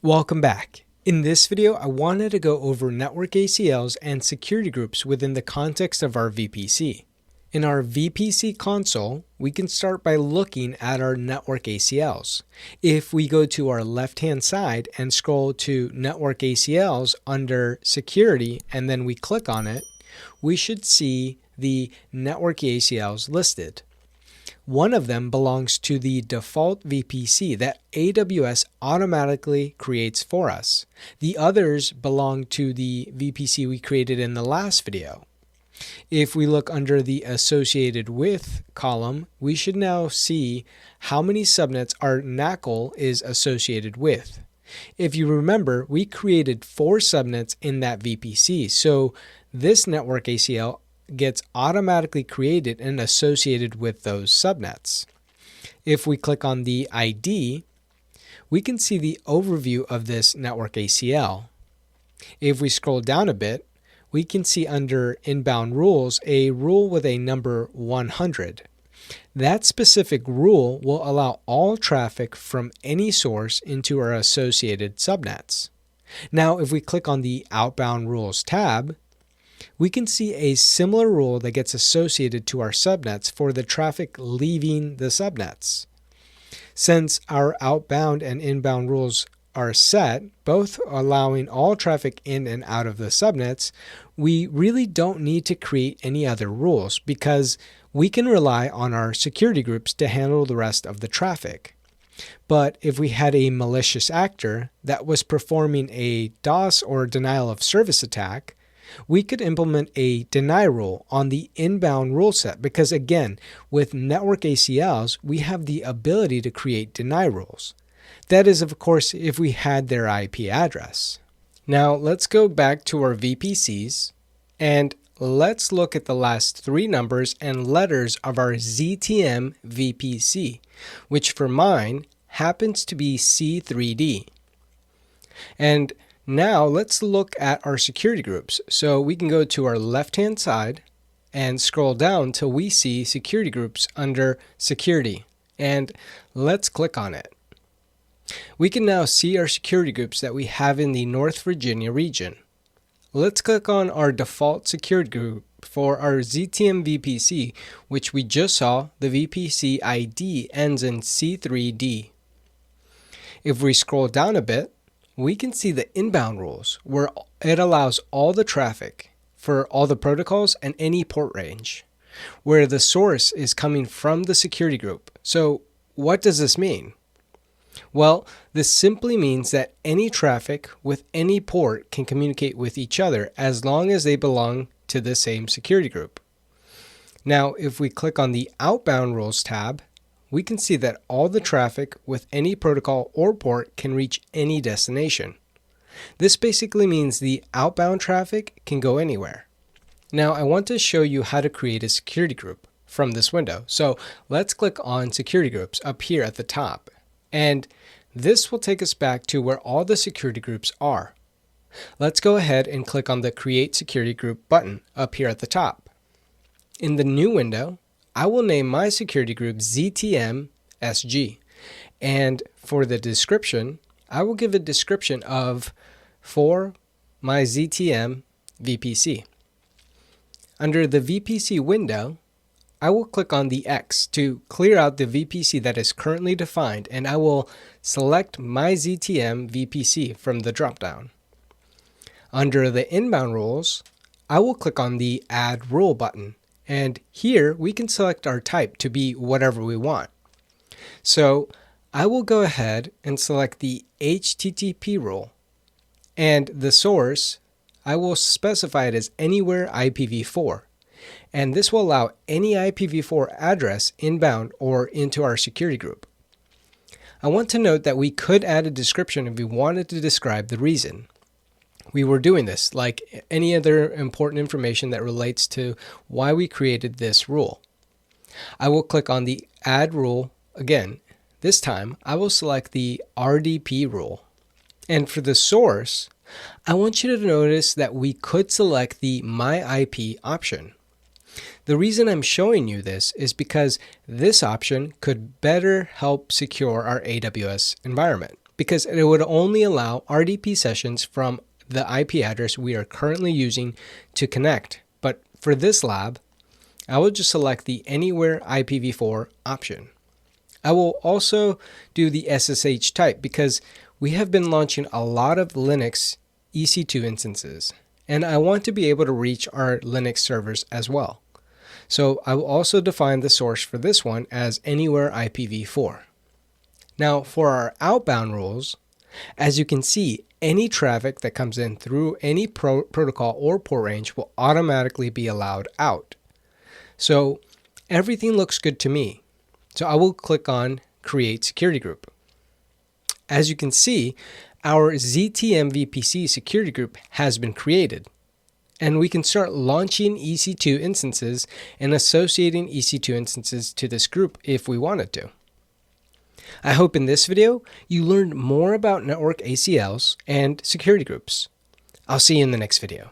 Welcome back. In this video, I wanted to go over network ACLs and security groups within the context of our VPC. In our VPC console, we can start by looking at our network ACLs. If we go to our left-hand side and scroll to network ACLs under security and then we click on it, we should see the network ACLs listed. One of them belongs to the default VPC that AWS automatically creates for us. The others belong to the VPC we created in the last video. If we look under the associated with column, we should now see how many subnets our NACL is associated with. If you remember, we created 4 subnets in that VPC, so this network ACL gets automatically created and associated with those subnets. If we click on the ID, we can see the overview of this network ACL. If we scroll down a bit, we can see under inbound rules a rule with a number 100. That specific rule will allow all traffic from any source into our associated subnets. Now, if we click on the outbound rules tab, we can see a similar rule that gets associated to our subnets for the traffic leaving the subnets. Since our outbound and inbound rules are set, both allowing all traffic in and out of the subnets, we really don't need to create any other rules because we can rely on our security groups to handle the rest of the traffic. But if we had a malicious actor that was performing a DOS or denial of service attack, we could implement a deny rule on the inbound rule set because, again, with network ACLs, we have the ability to create deny rules. That is, of course, if we had their IP address. Now, let's go back to our VPCs and let's look at the last 3 numbers and letters of our ZTM VPC, which for mine happens to be C3D. And now let's look at our security groups. So we can go to our left-hand side and scroll down till we see security groups under security. And let's click on it. We can now see our security groups that we have in the North Virginia region. Let's click on our default security group for our ZTM VPC, which we just saw the VPC ID ends in C3D. If we scroll down a bit, we can see the inbound rules where it allows all the traffic for all the protocols and any port range, where the source is coming from the security group. So what does this mean? Well, this simply means that any traffic with any port can communicate with each other as long as they belong to the same security group. Now, if we click on the outbound rules tab, we can see that all the traffic with any protocol or port can reach any destination. This basically means the outbound traffic can go anywhere. Now, I want to show you how to create a security group from this window. So let's click on security groups up here at the top. And this will take us back to where all the security groups are. Let's go ahead and click on the Create Security Group button up here at the top. In the new window, I will name my security group ZTM SG. And for the description, I will give a description of for my ZTM VPC. Under the VPC window, I will click on the X to clear out the VPC that is currently defined, and I will select my ZTM VPC from the dropdown. Under the inbound rules, I will click on the Add Rule button. And here we can select our type to be whatever we want. So I will go ahead and select the HTTP rule. And the source, I will specify it as anywhere IPv4. And this will allow any IPv4 address inbound or into our security group. I want to note that we could add a description if we wanted to describe the reason we were doing this, like any other important information that relates to why we created this rule. I will click on the Add Rule again. This time, I will select the RDP rule. And for the source, I want you to notice that we could select the My IP option. The reason I'm showing you this is because this option could better help secure our AWS environment. because it would only allow RDP sessions from the IP address we are currently using to connect. But for this lab, I will just select the Anywhere IPv4 option. I will also do the SSH type because we have been launching a lot of Linux EC2 instances, and I want to be able to reach our Linux servers as well. So I will also define the source for this one as Anywhere IPv4. Now for our outbound rules, as you can see, any traffic that comes in through any protocol or port range will automatically be allowed out. So everything looks good to me. So I will click on Create Security Group. As you can see, our ZTM VPC security group has been created, and we can start launching EC2 instances and associating EC2 instances to this group if we wanted to. I hope in this video you learned more about network ACLs and security groups. I'll see you in the next video.